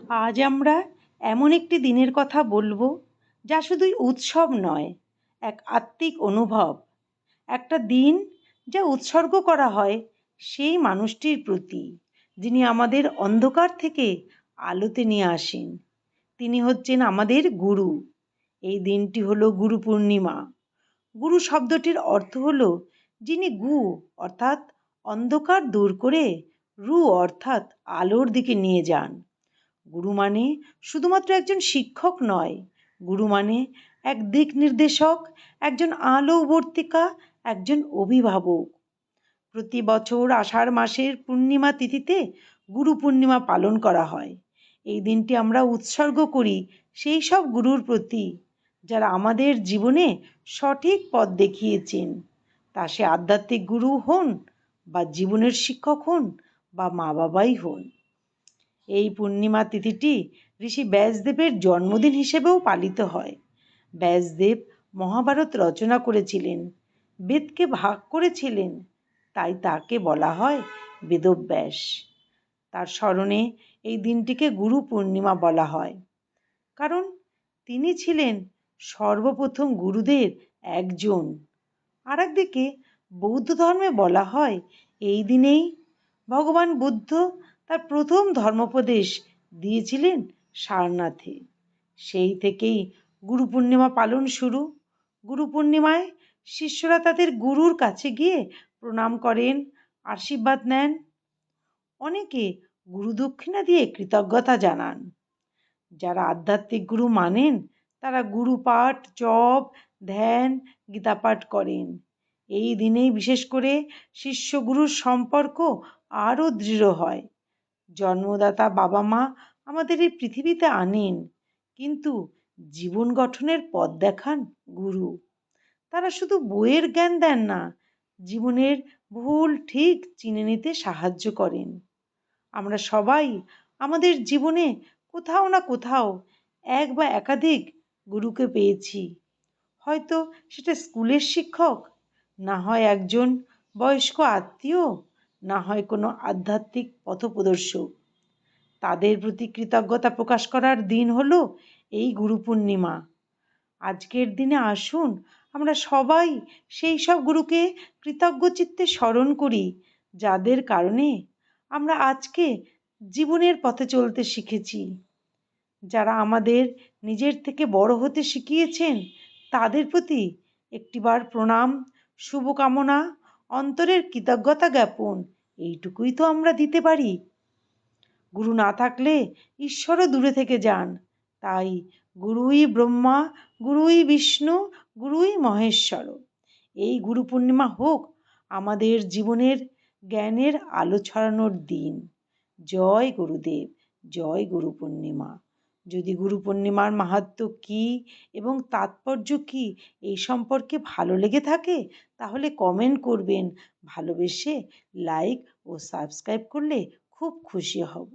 আজ আমরা এমন একটি দিনের কথা বলবো যা শুধুই উৎসব নয়, এক আত্মিক অনুভব। একটা দিন যা উৎসর্গ করা হয় সেই মানুষটির প্রতি যিনি আমাদের অন্ধকার থেকে আলোতে নিয়ে আসেন। তিনি হচ্ছেন আমাদের গুরু। এই দিনটি হলো গুরু পূর্ণিমা। গুরু শব্দটির অর্থ হলো যিনি গু অর্থাৎ অন্ধকার দূর করে রু অর্থাৎ আলোর দিকে নিয়ে যান। গুরু মানে শুধুমাত্র একজন শিক্ষক নয়, গুরু মানে এক দিক নির্দেশক, একজন আলোবর্তিকা, একজন অভিভাবক। প্রতি বছর আষাঢ় মাসের পূর্ণিমা তিথিতে গুরু পূর্ণিমা পালন করা হয়। এই দিনটি আমরা উৎসর্গ করি সেই সব গুরুর প্রতি যারা আমাদের জীবনে সঠিক পথ দেখিয়েছেন। তা সে আধ্যাত্মিক গুরু হন, বা জীবনের শিক্ষক হন, বা মা বাবাই হন। এই পূর্ণিমা তিথিটি ঋষি ব্যাসদেবের জন্মদিন হিসেবেও পালিত হয়। ব্যাসদেব মহাভারত রচনা করেছিলেন, বেদকে ভাগ করেছিলেন, তাই তাকে বলা হয় বেদব্যাস। তার স্মরণে এই দিনটিকে গুরু পূর্ণিমা বলা হয়, কারণ তিনি ছিলেন সর্বপ্রথম গুরুদের একজন। আর একদিকে বৌদ্ধ ধর্মে বলা হয় এই দিনেই ভগবান বুদ্ধ তার প্রথম ধর্মোপদেশ দিয়েছিলেন সারনাথে। সেই থেকেই গুরু পূর্ণিমা পালন শুরু। গুরু পূর্ণিমায় শিষ্যরা তাদের গুরুর কাছে গিয়ে প্রণাম করেন, আশীর্বাদ নেন। অনেকে গুরু দক্ষিণা দিয়ে কৃতজ্ঞতা জানান। যারা আধ্যাত্মিক গুরু মানেন তারা গুরু পাঠ, জপ, ধ্যান, গীতা পাঠ করেন। এই দিনেই বিশেষ করে শিষ্য গুরুর সম্পর্ক আরও দৃঢ় হয়। জন্মদাতা বাবা মা আমাদের এই পৃথিবীতে আনেন, কিন্তু জীবন গঠনের পথ দেখান গুরু। তারা শুধু বইয়ের জ্ঞান দেন না, জীবনের ভুল ঠিক চিনে নিতে সাহায্য করেন। আমরা সবাই আমাদের জীবনে কোথাও না কোথাও এক বা একাধিক গুরুকে পেয়েছি। হয়তো সেটা স্কুলের শিক্ষক, না হয় একজন বয়স্ক আত্মীয়, না হয় কোনো আধ্যাত্মিক পথপ্রদর্শক। তাদের প্রতি কৃতজ্ঞতা প্রকাশ করার দিন হলো এই গুরু পূর্ণিমা। আজকের দিনে আসুন আমরা সবাই সেই সব গুরুকে কৃতজ্ঞ চিত্তে স্মরণ করি, যাদের কারণে আমরা আজকে জীবনের পথে চলতে শিখেছি। যারা আমাদের নিজের থেকে বড় হতে শিখিয়েছেন তাদের প্রতি একটিবার প্রণাম, শুভকামনা, অন্তরের কৃতজ্ঞতা জ্ঞাপন, এইটুকুই তো আমরা দিতে পারি। গুরু না থাকলে ঈশ্বরও দূরে থেকে যান। তাই গুরুই ব্রহ্মা, গুরুই বিষ্ণু, গুরুই মহেশ্বর। এই গুরু পূর্ণিমা হোক আমাদের জীবনের জ্ঞানের আলো ছড়ানোর দিন। জয় গুরুদেব, জয় গুরু পূর্ণিমা। যদি গুরু পূর্ণিমার মাহাত্ম্য কী এবং তাৎপর্য কী এই সম্পর্কে ভালো লেগে থাকে তাহলে কমেন্ট করবেন। ভালোবেসে লাইক ও সাবস্ক্রাইব করলে খুব খুশি হব।